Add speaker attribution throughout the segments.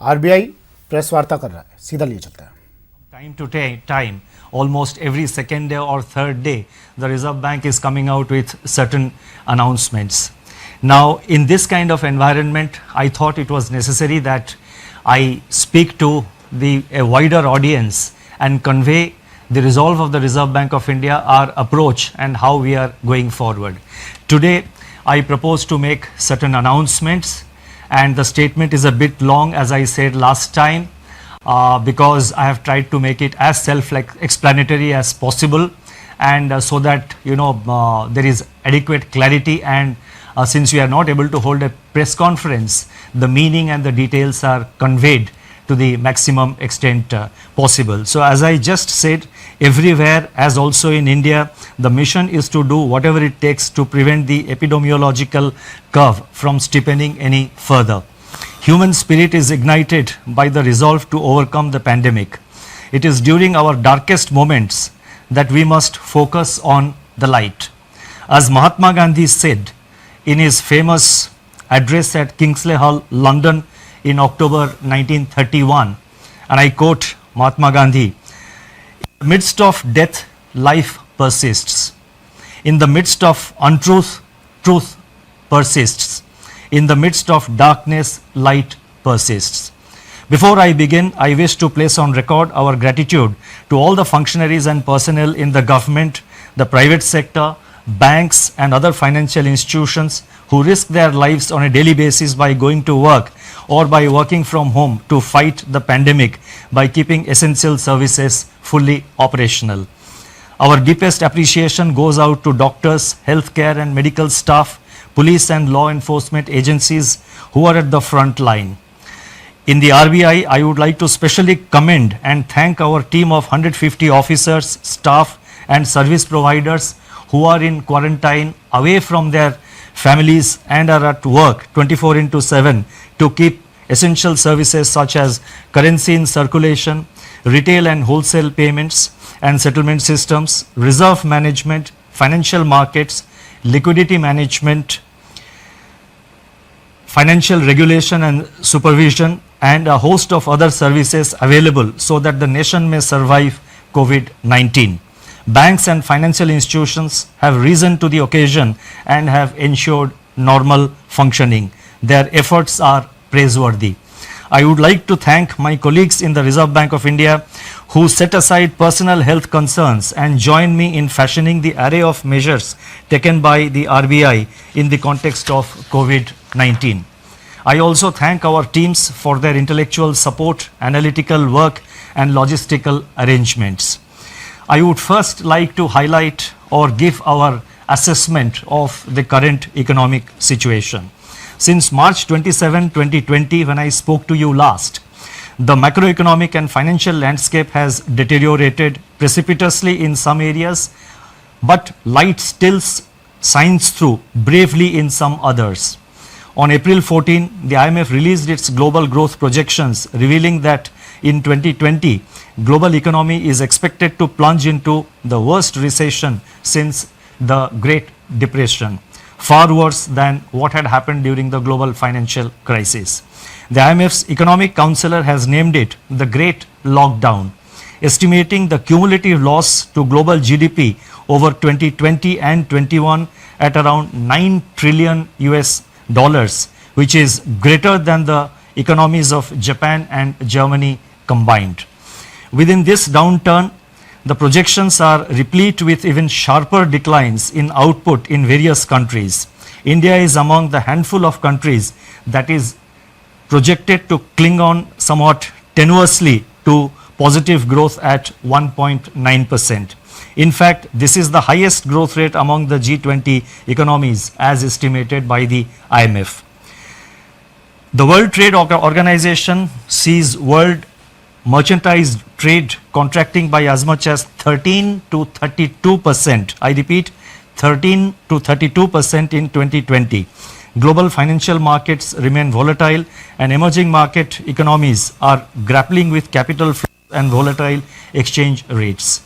Speaker 1: RBI press वार्ता कर रहा है, सीधा लिए चलते हैं.
Speaker 2: Time to time, almost every second day or third day, the Reserve Bank is coming out with certain announcements. Now, in this kind of environment, I thought it was necessary that I speak to a wider audience and convey the resolve of the Reserve Bank of India, our approach and how we are going forward. Today, I propose to make certain announcements, and the statement is a bit long, as I said last time, because I have tried to make it as self-explanatory as possible, and so that there is adequate clarity, and since we are not able to hold a press conference, the meaning and the details are conveyed to the maximum extent possible. So as I just said, everywhere, as also in India, the mission is to do whatever it takes to prevent the epidemiological curve from steepening any further. Human spirit is ignited by the resolve to overcome the pandemic. It is during our darkest moments that we must focus on the light. As Mahatma Gandhi said in his famous address at Kingsley Hall, London in October 1931, and I quote Mahatma Gandhi, "In the midst of death, life persists. In the midst of untruth, truth persists. In the midst of darkness, light persists." Before I begin, I wish to place on record our gratitude to all the functionaries and personnel in the government, the private sector, banks and other financial institutions who risk their lives on a daily basis by going to work or by working from home to fight the pandemic by keeping essential services fully operational. Our deepest appreciation goes out to doctors, healthcare and medical staff, police and law enforcement agencies who are at the front line. In the RBI, I would like to specially commend and thank our team of 150 officers, staff and service providers who are in quarantine away from their families and are at work 24/7 to keep essential services such as currency in circulation, retail and wholesale payments and settlement systems, reserve management, financial markets, liquidity management, financial regulation and supervision, and a host of other services available so that the nation may survive COVID-19. Banks and financial institutions have risen to the occasion and have ensured normal functioning. Their efforts are praiseworthy. I would like to thank my colleagues in the Reserve Bank of India who set aside personal health concerns and joined me in fashioning the array of measures taken by the RBI in the context of COVID-19. I also thank our teams for their intellectual support, analytical work and logistical arrangements. I would first like to highlight or give our assessment of the current economic situation. Since March 27, 2020, when I spoke to you last, the macroeconomic and financial landscape has deteriorated precipitously in some areas, but light still shines through bravely in some others. On April 14, the IMF released its global growth projections, revealing that in 2020, global economy is expected to plunge into the worst recession since the Great Depression, far worse than what had happened during the global financial crisis. The IMF's economic counselor has named it the Great Lockdown, estimating the cumulative loss to global GDP over 2020 and 21 at around $9 trillion, which is greater than the economies of Japan and Germany combined. Within this downturn, the projections are replete with even sharper declines in output in various countries. India is among the handful of countries that is projected to cling on somewhat tenuously to positive growth at 1.9%. In fact, this is the highest growth rate among the G20 economies as estimated by the IMF. The World Trade Organization sees world merchandise trade contracting by as much as 13 to 32%. I repeat, 13 to 32% in 2020. Global financial markets remain volatile and emerging market economies are grappling with capital flows and volatile exchange rates.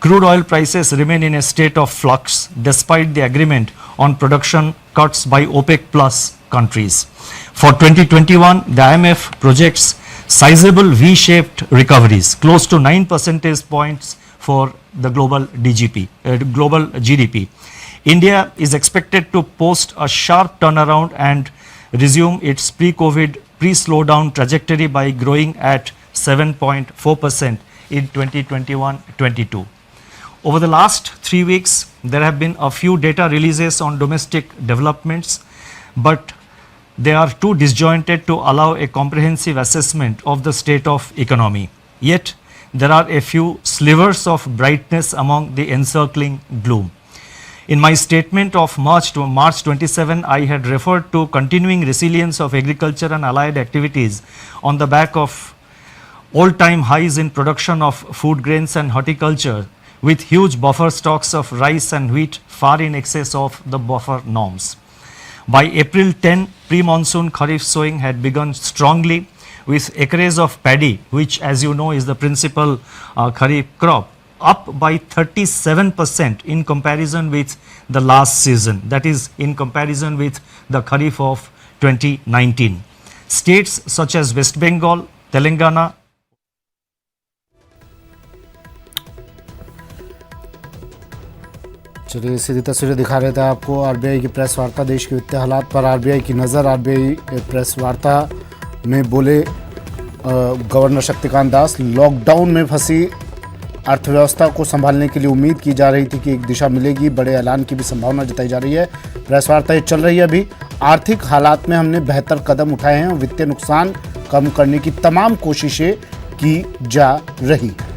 Speaker 2: Crude oil prices remain in a state of flux despite the agreement on production cuts by OPEC plus countries. For 2021, the IMF projects sizable V-shaped recoveries, close to 9 percentage points for the global GDP. India is expected to post a sharp turnaround and resume its pre-COVID, pre-slowdown trajectory by growing at 7.4% in 2021-22. Over the last 3 weeks, there have been a few data releases on domestic developments, but they are too disjointed to allow a comprehensive assessment of the state of economy. Yet, there are a few slivers of brightness among the encircling gloom. In my statement of March 27, I had referred to continuing resilience of agriculture and allied activities on the back of all-time highs in production of food grains and horticulture, with huge buffer stocks of rice and wheat far in excess of the buffer norms. By April 10, pre-monsoon kharif sowing had begun strongly, with acreage of paddy, which as you know is the principal kharif crop, up by 37% in comparison with the last season, that is in comparison with the kharif of 2019. States such as West Bengal, Telangana,
Speaker 1: चलिए सीधी तस्वीरें दिखा रहे थे आपको RBI की press वार्ता, देश के वित्तीय हालात पर आरबीआई की नज़र। आरबीआई प्रेस वार्ता में बोले गवर्नर शक्तिकांत दास, लॉकडाउन में फंसी अर्थव्यवस्था को संभालने के लिए उम्मीद की जा रही थी कि एक दिशा मिलेगी, बड़े ऐलान की भी संभावना जताई जा रही है। प्रेस वार्ता ये चल रही है अभी। आर्थिक हालात में हमने बेहतर कदम उठाए हैं और वित्तीय नुकसान कम करने की तमाम कोशिशें की जा रही हैं।